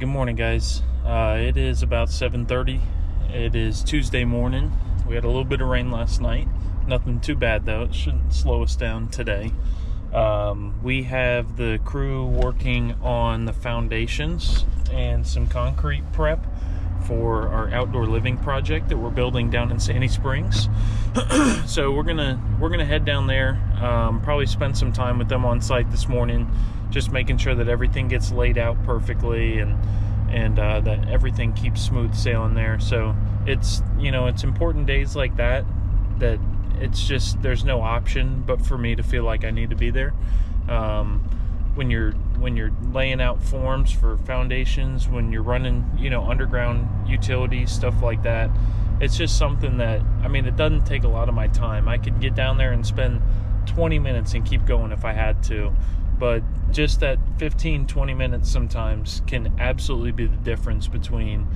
Good morning, guys. It is about 7:30. It is Tuesday morning. We had a little bit of rain last night. Nothing too bad, though. It shouldn't slow us down today. We have the crew working on the foundations and some concrete prep for our outdoor living project that we're building down in Sandy Springs. So we're gonna head down there. Probably spend some time with them on site this morning, just making sure that everything gets laid out perfectly and that everything keeps smooth sailing there. So it's important days like that it's just there's no option but for me to feel like I need to be there. When you're laying out forms for foundations, when you're running underground utilities, stuff like that, it's just something that it doesn't take a lot of my time. I could get down there and spend 20 minutes and keep going if I had to, but just that 15-20 minutes sometimes can absolutely be the difference between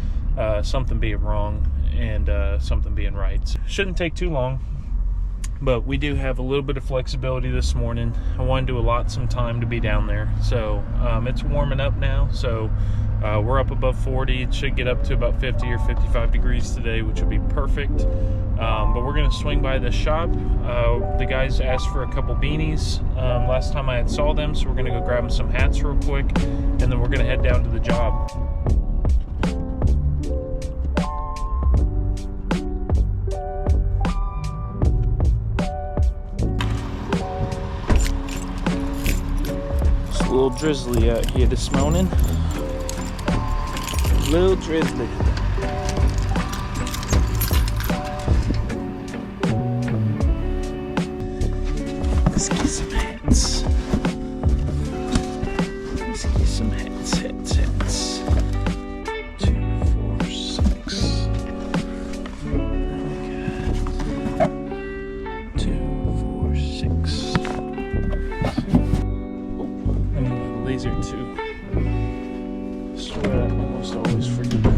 something being wrong and something being right. Shouldn't take too long, but we do have a little bit of flexibility this morning. I wanted to allot some time to be down there. So it's warming up now, so we're up above 40. It should get up to about 50 or 55 degrees today, which will be perfect. But we're going to swing by the shop. The guys asked for a couple beanies last time I saw them, so we're going to go grab them some hats real quick, and then we're going to head down to the job. It's a little drizzly out here this morning. A little drizzly. Let's get some hats. Let's get some hats. 2, 4, 6. Okay. 2, 4, 6. I need my laser too. I swear I almost always forget that.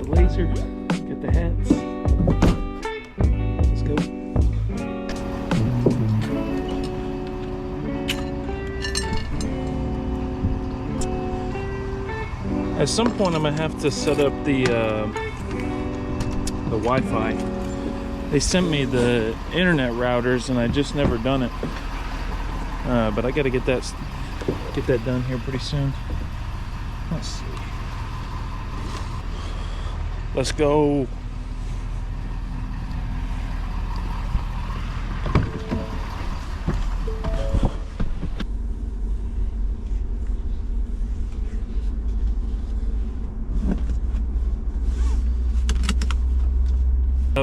Laser, get the hats. Let's go. At some point, I'm gonna have to set up the Wi-Fi. They sent me the internet routers, and I just never done it. But I gotta get that done here pretty soon. Let's see. Let's go.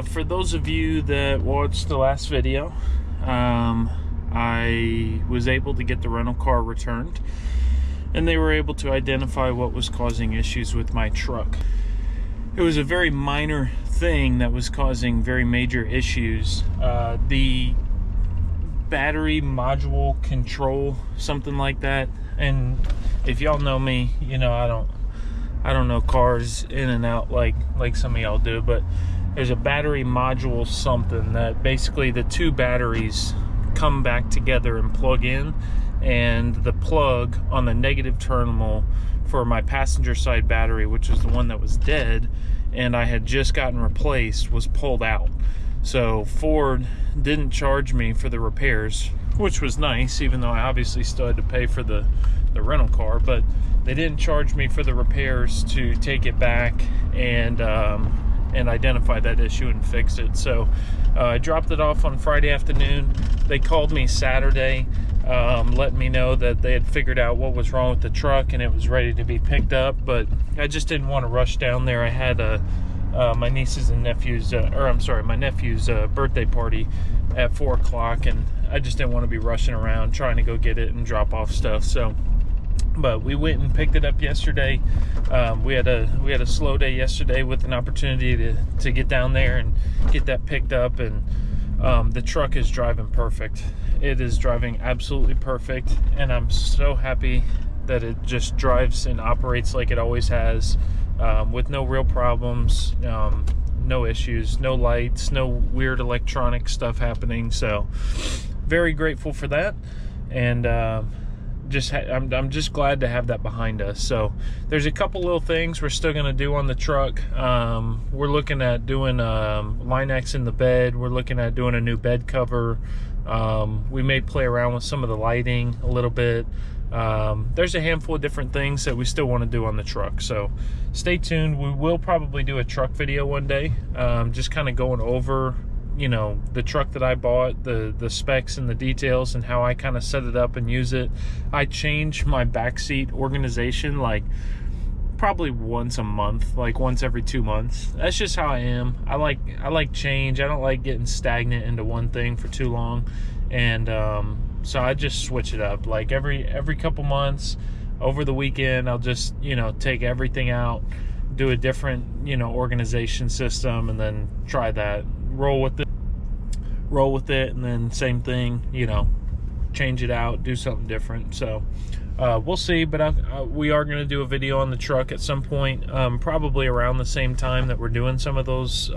For those of you that watched the last video, I was able to get the rental car returned, and they were able to identify what was causing issues with my truck. It was a very minor thing that was causing very major issues. The battery module control, something like that. And if y'all know me, I don't know cars in and out like some of y'all do, but there's a battery module something that basically the two batteries come back together and plug in, and the plug on the negative terminal for my passenger side battery, which was the one that was dead and I had just gotten replaced, was pulled out. So Ford didn't charge me for the repairs, which was nice, even though I obviously still had to pay for the rental car, but they didn't charge me for the repairs to take it back and identify that issue and fix it. So I dropped it off on Friday afternoon. They called me Saturday, letting me know that they had figured out what was wrong with the truck and it was ready to be picked up, but I just didn't want to rush down there. I had my niece's and nephew's my nephew's birthday party at 4 o'clock, and I just didn't want to be rushing around trying to go get it and drop off stuff. So but we went and picked it up yesterday. We had a slow day yesterday with an opportunity to get down there and get that picked up, and the truck is driving perfect. It is driving absolutely perfect, and I'm so happy that it just drives and operates like it always has, with no real problems. no issues, no lights, no weird electronic stuff happening. So very grateful for that. And I'm just glad to have that behind us. So there's a couple little things we're still going to do on the truck. We're looking at doing Line-X in the bed. We're looking at doing a new bed cover. We may play around with some of the lighting a little bit. There's a handful of different things that we still want to do on the truck, so stay tuned. We will probably do a truck video one day, just kind of going over, you know, the truck that I bought, the specs and the details, and how I kind of set it up and use it. I change my backseat organization like probably once a month, like once every 2 months. That's just how I am. I like change. I don't like getting stagnant into one thing for too long. And so I just switch it up, like every couple months. Over the weekend, I'll just, you know, take everything out, do a different, you know, organization system, and then try that, roll with it, and then same thing, you know, change it out, do something different. So we'll see, but we are going to do a video on the truck at some point, probably around the same time that we're doing some of those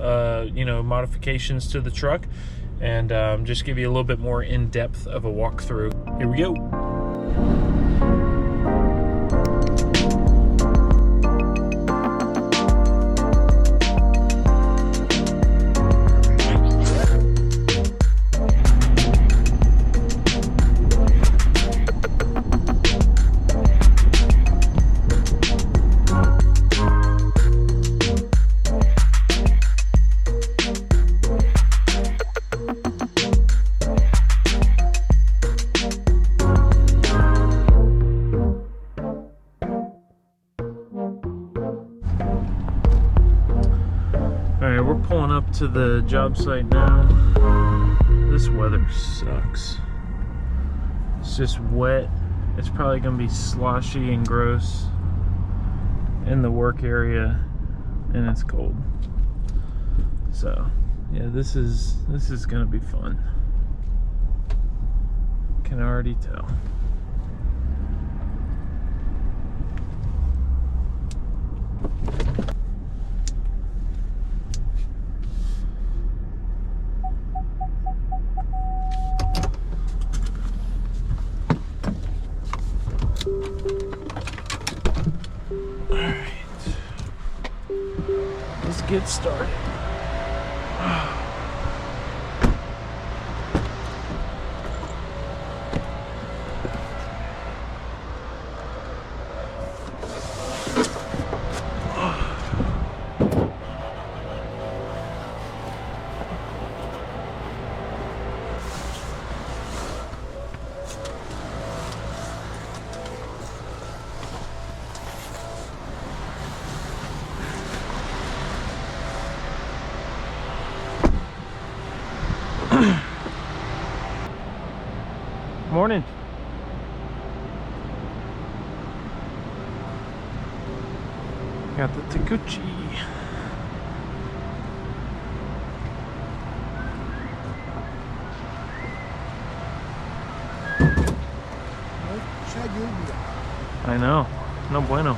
you know, modifications to the truck, and just give you a little bit more in-depth of a walkthrough. Here we go. Alright, we're pulling up to the job site now. This weather sucks. It's just wet. It's probably going to be sloshy and gross in the work area, and it's cold. So, yeah, this is going to be fun. Can already tell. Get started. Morning. Got the Takeuchi. I know. No bueno.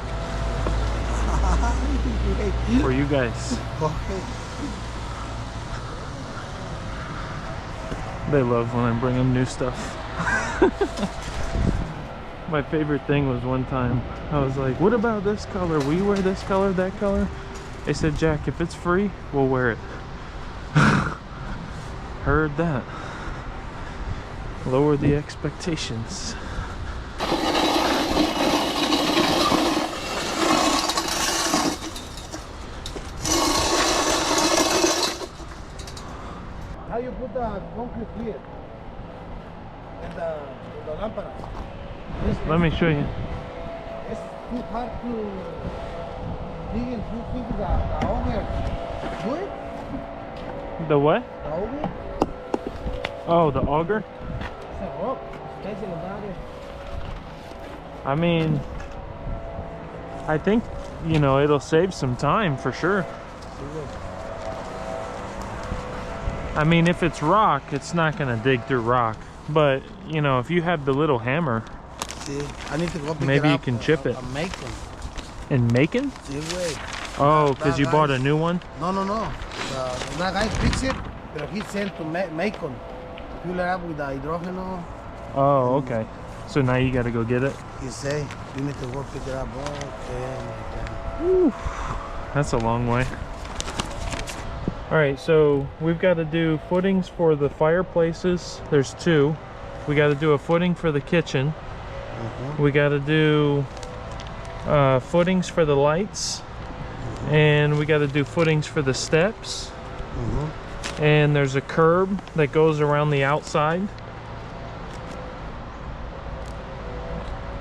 For you guys. They love when I bring them new stuff. My favorite thing was one time I was like, what about this color? Will you wear this color, that color? They said, Jack, if it's free, we'll wear it. Heard that. Lower the expectations. How you put the concrete here? And the lámparas. Let me show you. It's too hard to dig and to fix the auger. Do it? The what? The auger? Oh, the auger? It's a rock. It's in the body. I mean, I think, you know, it'll save some time for sure. I mean, if it's rock, it's not going to dig through rock. But, you know, if you have the little hammer, see, I need to go pick maybe it you up can chip it. and make them. And make it? See, wait. Oh, because you bought a new one? No. That guy fixed it, but he sent to Macon. Fill it up with the hydrogen. Oh, okay. So now you got to go get it? He say, you need to go pick it up. Okay. Whew. That's a long way. All right, so we've got to do footings for the fireplaces. There's 2. We got to do a footing for the kitchen. We got to do footings for the lights. And we got to do footings for the steps. And there's a curb that goes around the outside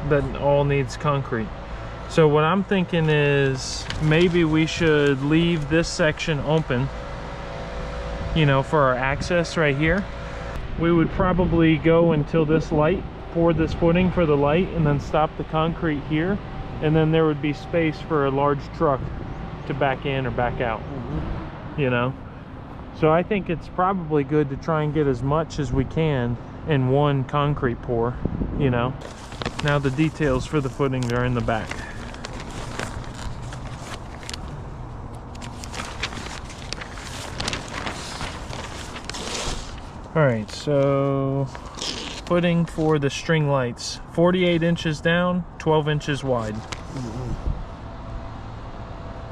that all needs concrete. So what I'm thinking is maybe we should leave this section open, you know, for our access right here. We would probably go until this light, pour this footing for the light, and then stop the concrete here, and then there would be space for a large truck to back in or back out. You know, so I think it's probably good to try and get as much as we can in one concrete pour, you know. Now the details for the footing are in the back. All right, so footing for the string lights, 48 inches down, 12 inches wide.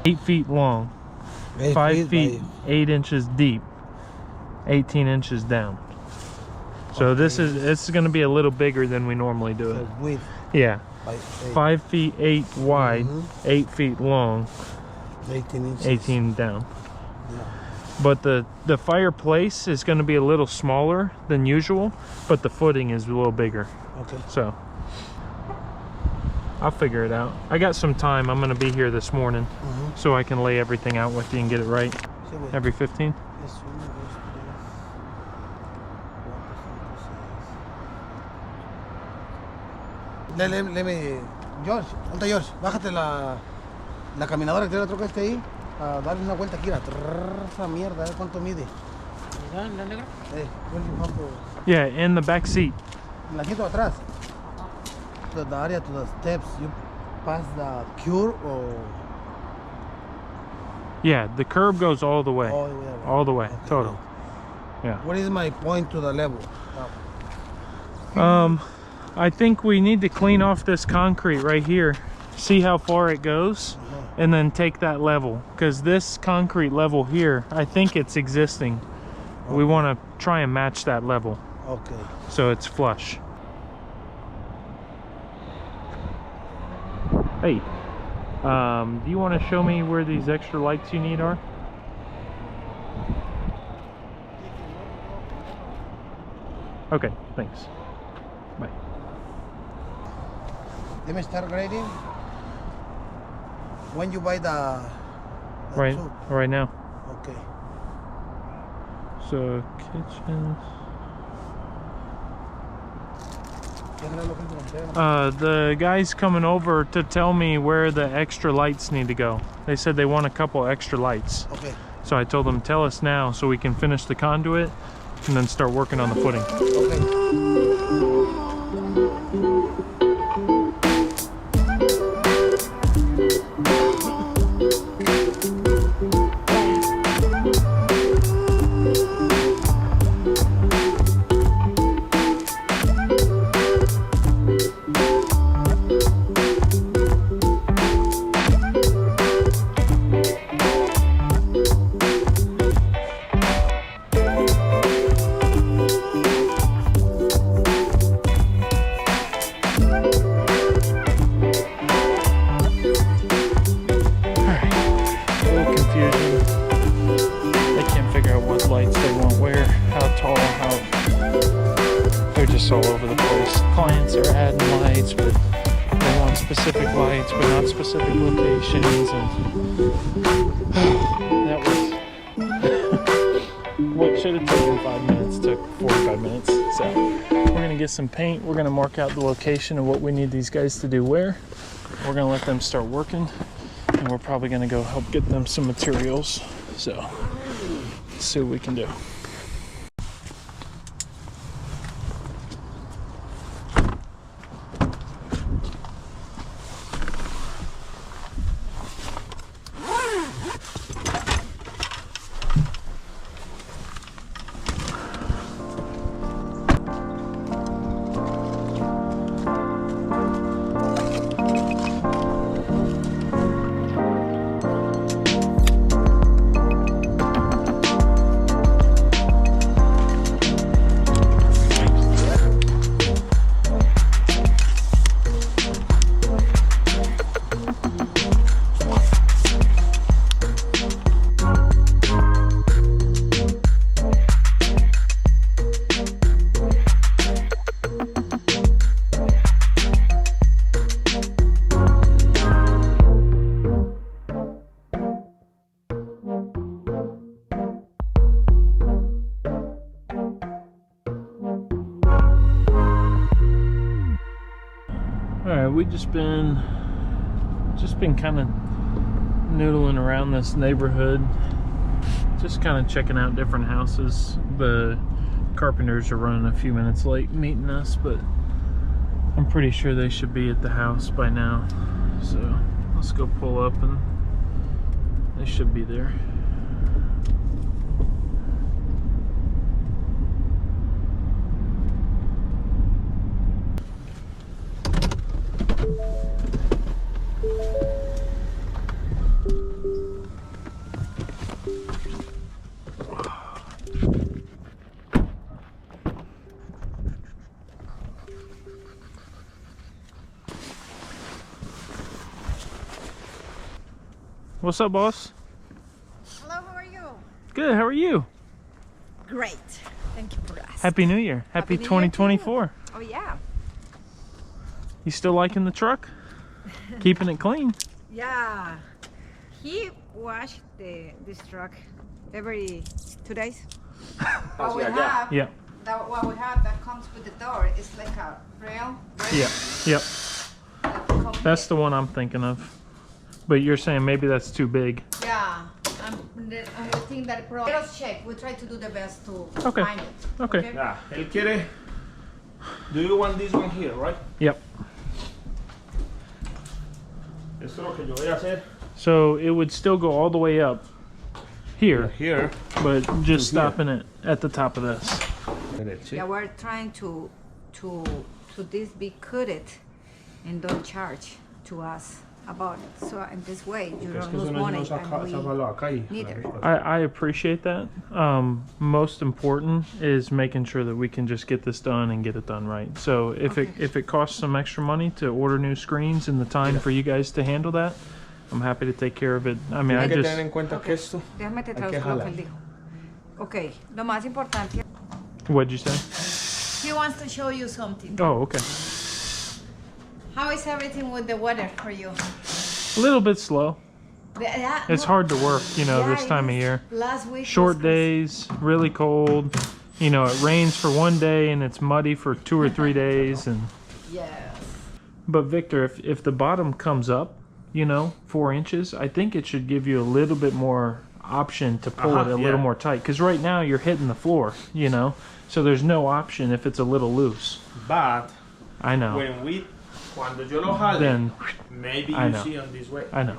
8 feet long, 5 feet, 8 inches deep, 18 inches down. So this is going to be a little bigger than we normally do it. Width. Yeah. 5 feet 8 wide, 8 feet long, 18 inches. 18 down. Yeah. But the fireplace is going to be a little smaller than usual, but the footing is a little bigger. Okay. So I'll figure it out. I got some time. I'm going to be here this morning, so I can lay everything out with you and get it right. Every 15? Let me, George, ¿dónde está George? Bájate la caminadora que tiene la troca ahí, a darle una vuelta aquí, esa mierda, a ver cuánto mide. ¿La negra? Yeah, in the back seat. En la asiento de atrás. The area to the steps, you pass the cure or... Yeah, the curb goes all the way. All the way around. All the way, Okay. total. Yeah. What is my point to the level? I think we need to clean off this concrete right here, see how far it goes, and then take that level, because this concrete level here, I think it's existing. We want to try and match that level, Okay. so it's flush. Hey, do you want to show me where these extra lights you need are? Okay, thanks. Bye. Let me start grading. When you buy the Right, soup. right now. Okay. So kitchen. The guy's coming over to tell me where the extra lights need to go. They said they want a couple extra lights. Okay. So I told them, tell us now so we can finish the conduit and then start working on the footing. Okay. All over the place. Clients are adding lights, but they want specific lights, but not specific locations, and that was what should have taken 5 minutes took 45 minutes. So we're gonna get some paint, we're gonna mark out the location of what we need these guys to do where. We're gonna let them start working, and we're probably gonna go help get them some materials. So let's see what we can do. Alright, we just been kind of noodling around this neighborhood, just kind of checking out different houses. The carpenters are running a few minutes late meeting us, but I'm pretty sure they should be at the house by now. So let's go pull up and they should be there. What's up, boss? Hello, how are you? Good, how are you? Great. Thank you for asking. Happy New Year. Happy New Year 2024. too. Oh, yeah. You still liking the truck? Keeping it clean? Yeah. He washed this truck every 2 days. What we have, Yeah. what we have that comes with the door is like a rail. Yeah. Yep. That comes That's the one I'm thinking of. But you're saying maybe that's too big. Yeah. And we think that let us check. We try to do the best to Okay. find it. Okay. Yeah, él quiere. Do you want this one here, right? Yep. Esto es lo que yo voy a hacer. So it would still go all the way up here, Here. but just To here. stopping it at the top of this. Yeah, we're trying to this be coded and don't charge to us about it. So in this way, you Es don't que lose eso no money es and sácalo acá y. neither. I appreciate that. Most important is making sure that we can just get this done and get it done right. So if it costs some extra money to order new screens and the time for you guys to handle that, I'm happy to take care of it. I mean, I Hay que just tener en cuenta que esto. Déjame te Hay que traduzco lo que jalar. él dijo. Ok, lo más importante. what'd you say? He wants to show you something. Oh, okay. How is everything with the weather for you? A little bit slow. It's No, hard to work, you know, yeah, this it time of is. year. Last week Short was days, really cold. You know, it rains for one day and it's muddy for 2 or 3 days. And Yes. but Victor, if the bottom comes up, you know, 4 inches, I think it should give you a little bit more option to pull it a little yeah. more tight. Because right now you're hitting the floor, you know, so there's no option if it's a little loose. But I know. cuando yo lo jale, Then maybe I you know. see on this way. I know.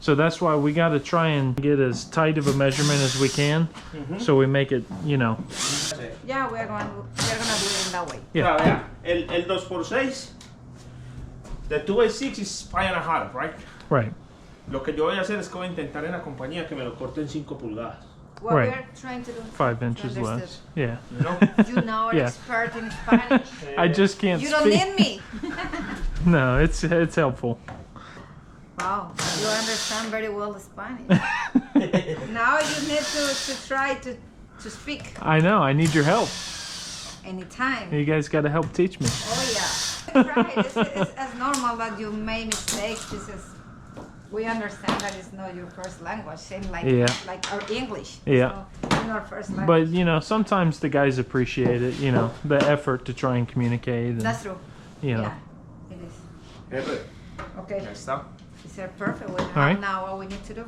So that's why we got to try and get as tight of a measurement as we can, so we make it, you know. Yeah, we're gonna do it in that way. Yeah. Vea, el 2x6, the 2x6 is 5.5, right? Right. Lo que yo voy a hacer es que voy a intentar en la compañía que me lo corten 5 pulgadas. What Right. we're trying to do. 5 inches Understood. less. Yeah. You know? You know, an Yeah. expert in Spanish. I just can't You don't speak. need me. No, it's helpful. Wow, you understand very well Spanish. Now you need to try to speak I know. I need your help. anytime. You guys got to help teach me. Oh yeah. Right. It's as normal that you make mistakes. This is. We understand that it's not your first language, same like Yeah. like our English. Yeah. So it's not our first language. But you know, sometimes the guys appreciate it. You know, the effort to try and communicate. And, That's true. you know. Yeah, it is. Jefe, Okay. ya está. Is that perfect? We know right. now what we need to do.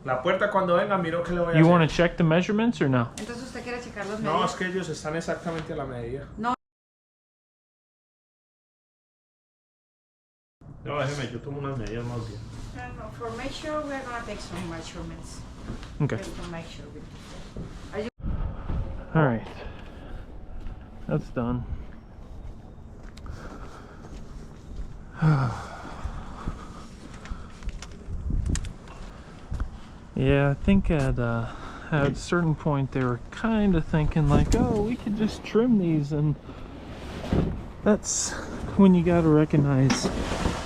La puerta cuando venga, miro que le voy a You hacer. want to check the measurements or no? Entonces usted quiere checar los No, medios. es que ellos están exactamente a la medida. No. No, déjeme, yo tomo unas medidas más bien. No, for make sure we're gonna take some measurements. Okay. Just to make sure. All right. That's done. Yeah, I think at a certain point they were kind of thinking like, oh, we could just trim these, and that's when you got to recognize,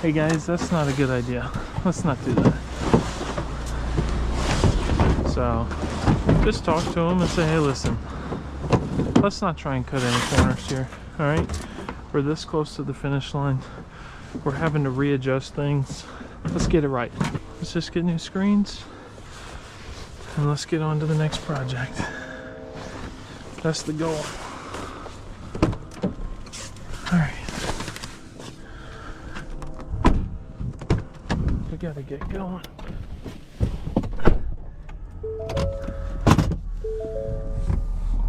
hey guys, that's not a good idea. Let's not do that. So just talk to them and say, hey, listen, let's not try and cut any corners here. All right, we're this close to the finish line. We're having to readjust things. Let's get it right. Let's just get new screens and let's get on to the next project. That's the goal. All right. gotta get going.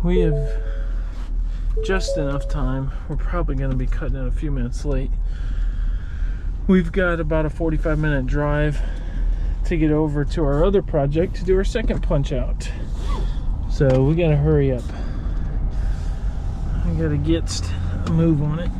We have just enough time. We're probably going to be cutting it a few minutes late. We've got about a 45-minute drive to get over to our other project to do our second punch out. So we got to hurry up. I got to get a move on it.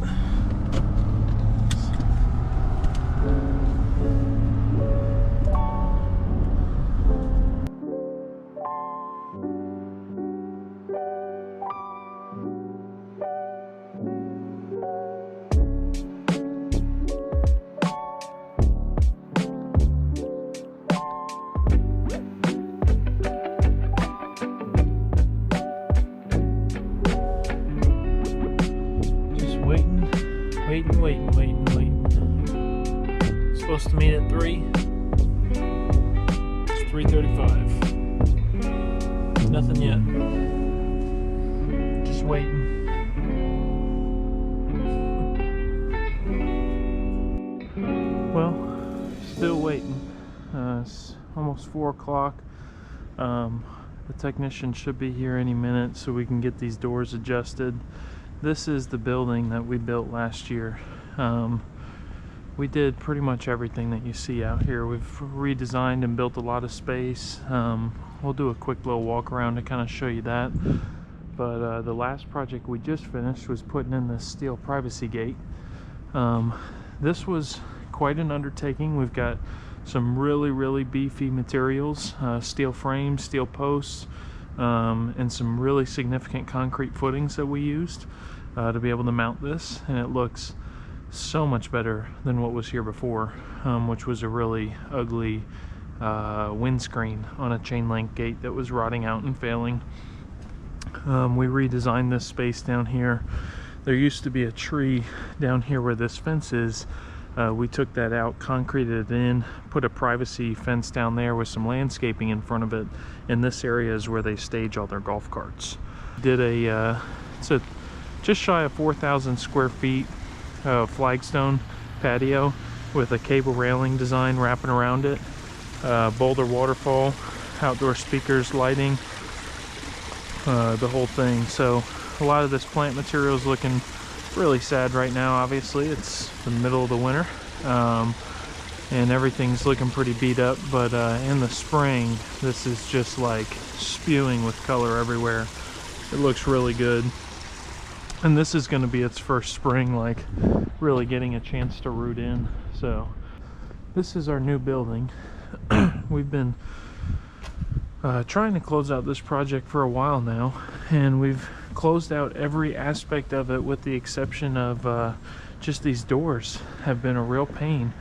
Waiting. Supposed to meet at 3. It's 3:35. Nothing yet. Just waiting. Well, still waiting. It's almost 4 o'clock. The technician should be here any minute so we can get these doors adjusted. This is the building that we built last year. We did pretty much everything that you see out here. We've redesigned and built a lot of space. We'll do a quick little walk around to kind of show you that. But the last project we just finished was putting in this steel privacy gate. This was quite an undertaking. We've got some really beefy materials, steel frames, steel posts, and some really significant concrete footings that we used to be able to mount this, and it looks so much better than what was here before, which was a really ugly windscreen on a chain link gate that was rotting out and failing. We redesigned this space down here. There used to be a tree down here where this fence is. We took that out, concreted it in, put a privacy fence down there with some landscaping in front of it, and this area is where they stage all their golf carts. Did it's a just shy of 4,000 square feet flagstone patio with a cable railing design wrapping around it, boulder waterfall, outdoor speakers, lighting, the whole thing. So a lot of this plant material is looking really sad right now. Obviously it's the middle of the winter, and everything's looking pretty beat up, but in the spring this is just like spewing with color everywhere. It looks really good, and this is going to be its first spring, like really getting a chance to root in. So this is our new building. We've been trying to close out this project for a while now, and we've closed out every aspect of it with the exception of just these doors have been a real pain.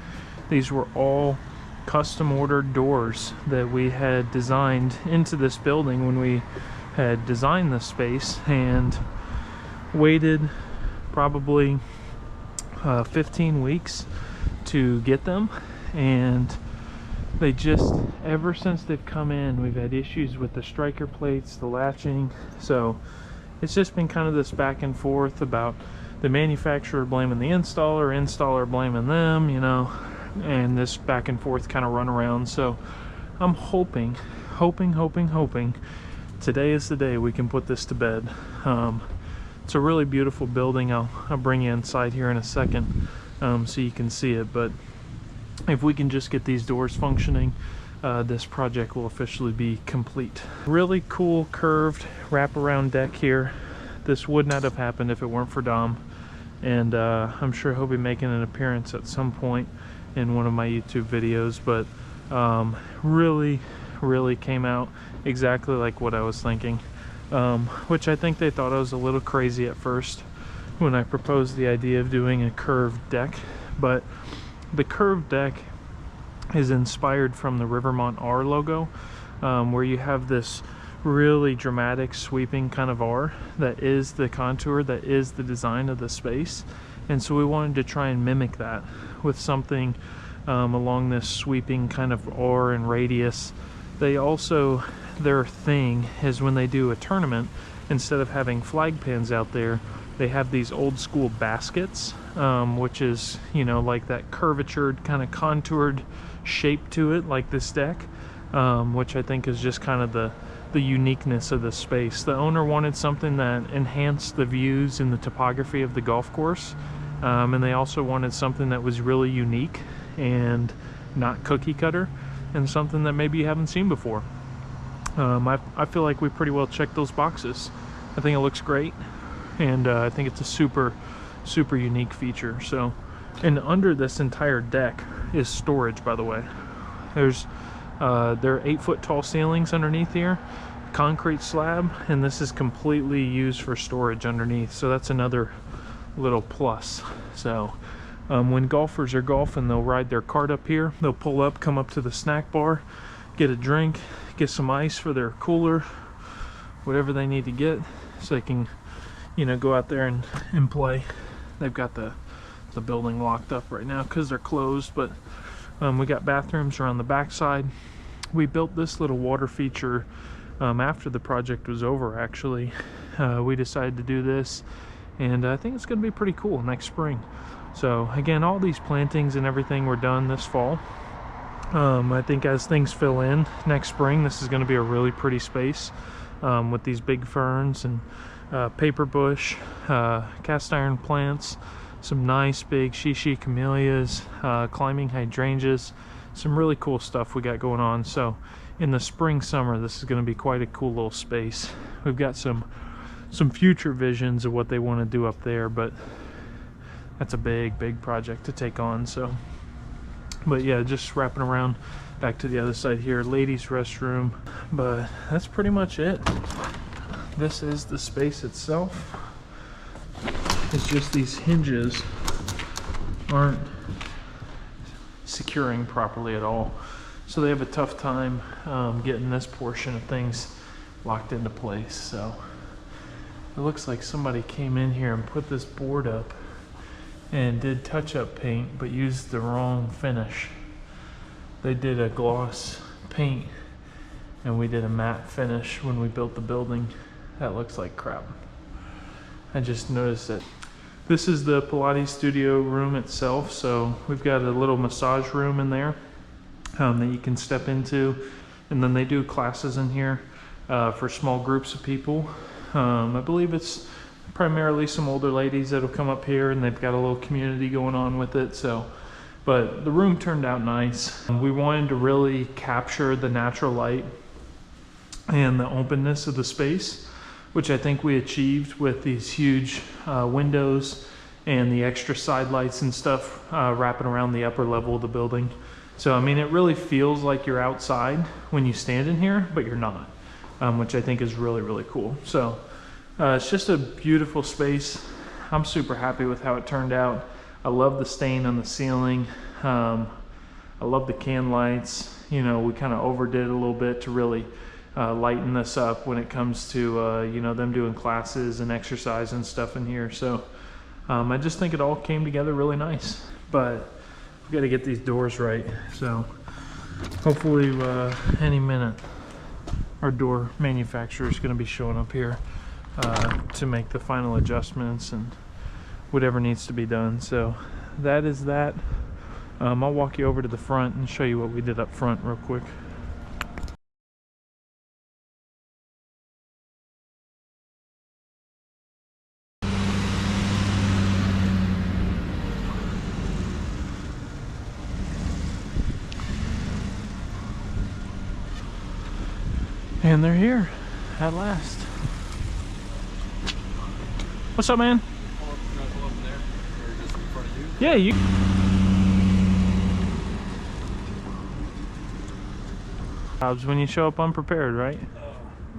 These were all custom ordered doors that we had designed into this building when we had designed this space, and waited probably 15 weeks to get them, and they just, ever since they've come in, we've had issues with the striker plates, the latching. So it's just been kind of this back and forth about the manufacturer blaming the installer blaming them, you know, and this back and forth kind of run around. So I'm hoping today is the day we can put this to bed. It's a really beautiful building. I'll bring you inside here in a second so you can see it, but if we can just get these doors functioning, this project will officially be complete. Really cool curved wraparound deck here. This would not have happened if it weren't for Dom, and I'm sure he'll be making an appearance at some point in one of my YouTube videos, but really came out exactly like what I was thinking, which I think they thought I was a little crazy at first when I proposed the idea of doing a curved deck. But the curved deck is inspired from the Rivermont R logo, where you have this really dramatic sweeping kind of R that is the contour, that is the design of the space. And so we wanted to try and mimic that with something along this sweeping kind of R and radius. They also, their thing is when they do a tournament, instead of having flag pans out there, they have these old school baskets, which is, you know, like that curvatured kind of contoured shape to it, like this deck, which I think is just kind of the uniqueness of the space. The owner wanted something that enhanced the views and the topography of the golf course, and they also wanted something that was really unique and not cookie cutter, and something that maybe you haven't seen before. I feel like we pretty well checked those boxes. I think it looks great, and I think it's a super unique feature. So, and under this entire deck is storage, by the way. There are 8-foot tall ceilings underneath here, concrete slab, and this is completely used for storage underneath, so that's another little plus. So when golfers are golfing, they'll ride their cart up here, they'll pull up, come up to the snack bar, get a drink, get some ice for their cooler, whatever they need to get, so they can, you know, go out there and play. They've got the building locked up right now because they're closed, but we got bathrooms around the backside. We built this little water feature after the project was over, actually. We decided to do this, and I think it's going to be pretty cool next spring. So again, all these plantings and everything were done this fall. I think as things fill in next spring, this is going to be a really pretty space with these big ferns and paper bush, cast iron plants, some nice big shishi camellias, climbing hydrangeas, some really cool stuff we got going on. So in the spring summer, this is going to be quite a cool little space. We've got some future visions of what they want to do up there, but that's a big project to take on. So, but yeah, just wrapping around back to the other side here, ladies restroom, but that's pretty much it. This is the space itself. It's just these hinges aren't securing properly at all, so they have a tough time getting this portion of things locked into place. So it looks like somebody came in here and put this board up and did touch-up paint, but used the wrong finish. They did a gloss paint and we did a matte finish when we built the building. That looks like crap. I just noticed it. This is the Pilates studio room itself. So we've got a little massage room in there that you can step into, and then they do classes in here for small groups of people. I believe it's primarily some older ladies that'll come up here, and they've got a little community going on with it. So, but the room turned out nice. We wanted to really capture the natural light and the openness of the space, which I think we achieved with these huge windows and the extra side lights and stuff wrapping around the upper level of the building. So I mean, it really feels like you're outside when you stand in here, but you're not, which I think is really cool. So it's just a beautiful space. I'm super happy with how it turned out. I love the stain on the ceiling. I love the can lights. You know, we kind of overdid it a little bit to really lighten this up when it comes to you know, them doing classes and exercise and stuff in here. So I just think it all came together really nice, but we've got to get these doors right. So hopefully any minute our door manufacturer is going to be showing up here to make the final adjustments and whatever needs to be done. So that is that. I'll walk you over to the front and show you what we did up front real quick. And they're here at last. What's up, man? Yeah, you. When you show up unprepared, right?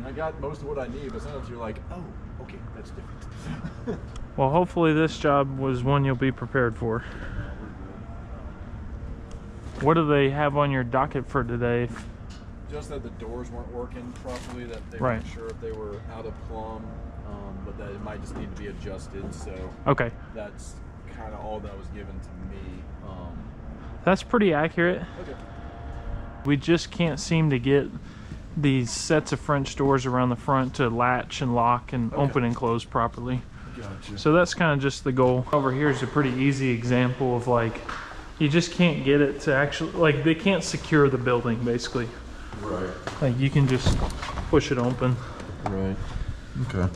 I got most of what I need, but sometimes you're like, oh, okay, that's different. Well, hopefully this job was one you'll be prepared for. What do they have on your docket for today? Just that the doors weren't working properly, that they Right. weren't sure if they were out of plumb, but that it might just need to be adjusted. So Okay, that's kind of all that was given to me. that's pretty accurate. Okay. We just can't seem to get these sets of French doors around the front to latch and lock and Okay. open and close properly. Gotcha. So that's kind of just the goal. Over here is a pretty easy example of like, you just can't get it to actually, like they can't secure the building basically. Right. Like you can just push it open. Right. Okay.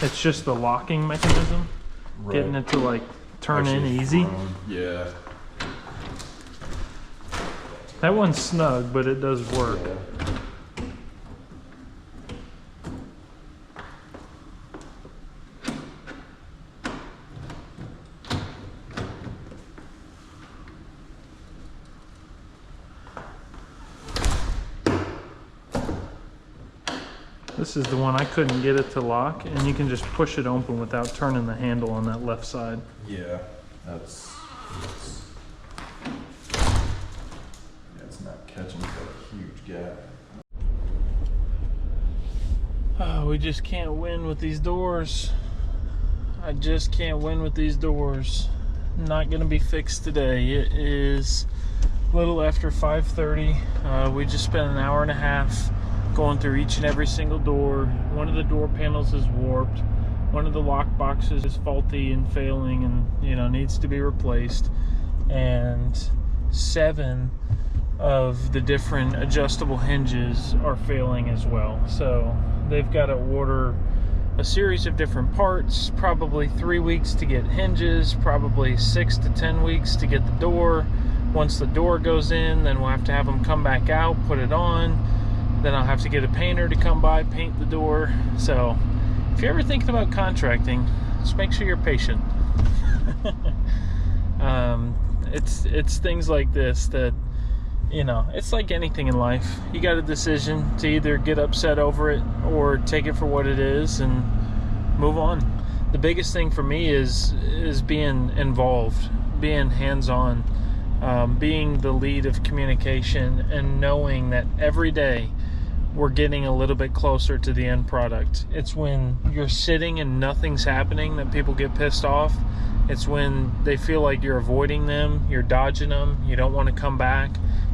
It's just the locking mechanism, getting it to like turn in easy. Yeah. That one's snug, but it does work. This is the one I couldn't get it to lock, and you can just push it open without turning the handle on that left side. Yeah. That's it's not catching that huge gap. Oh, we just can't win with these doors. I just can't win with these doors. Not gonna be fixed today. It is a little after 5:30. We just spent an hour and a half going through each and every single door. One of the door panels is warped. One of the lock boxes is faulty and failing and, you know, needs to be replaced. And 7 of the different adjustable hinges are failing as well. So they've got to order a series of different parts, probably 3 weeks to get hinges, probably 6 to 10 weeks to get the door. Once the door goes in, then we'll have to have them come back out, put it on. Then I'll have to get a painter to come by, paint the door. So if you're ever thinking about contracting, just make sure you're patient. It's things like this that, you know, it's like anything in life. You got a decision to either get upset over it or take it for what it is and move on. The biggest thing for me is being involved, being hands-on, being the lead of communication, and knowing that every day we're getting a little bit closer to the end product. It's when you're sitting and nothing's happening that people get pissed off. It's when they feel like you're avoiding them, you're dodging them, you don't want to come back,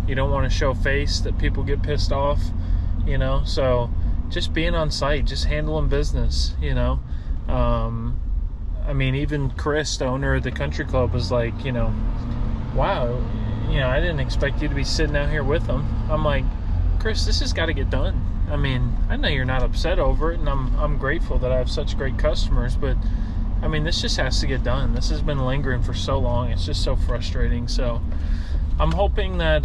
you don't want to show face, that people get pissed off, you know. So just being on site, just handling business, you know. I mean, even Chris, the owner of the country club, was like, you know, wow, you know, I didn't expect you to be sitting out here with them. I'm like, Chris, this has got to get done. I mean, I know you're not upset over it, and I'm grateful that I have such great customers, but I mean, this just has to get done. This has been lingering for so long. It's just so frustrating. So I'm hoping that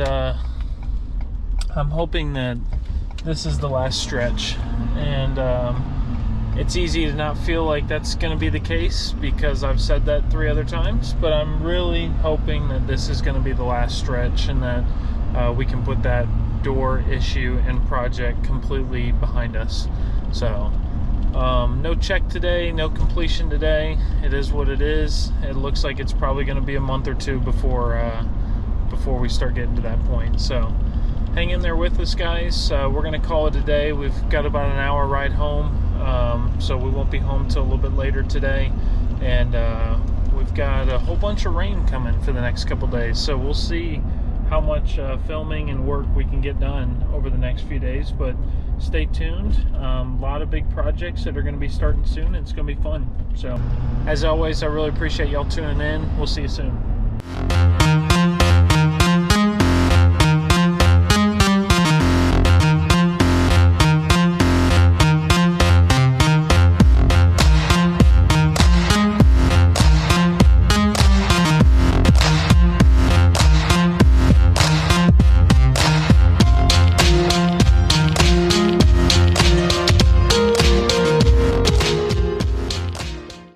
this is the last stretch, and it's easy to not feel like that's going to be the case because I've said that 3 other times, but I'm really hoping that this is going to be the last stretch, and that we can put that door issue and project completely behind us. So no check today, no completion today. It is what it is. It looks like it's probably going to be a month or 2 before we start getting to that point. So hang in there with us, guys. We're going to call it a day. We've got about an hour ride home, so we won't be home till a little bit later today, and we've got a whole bunch of rain coming for the next couple days, so we'll see how much filming and work we can get done over the next few days. But stay tuned. A lot of big projects that are going to be starting soon. It's going to be fun. So as always, I really appreciate y'all tuning in. We'll see you soon.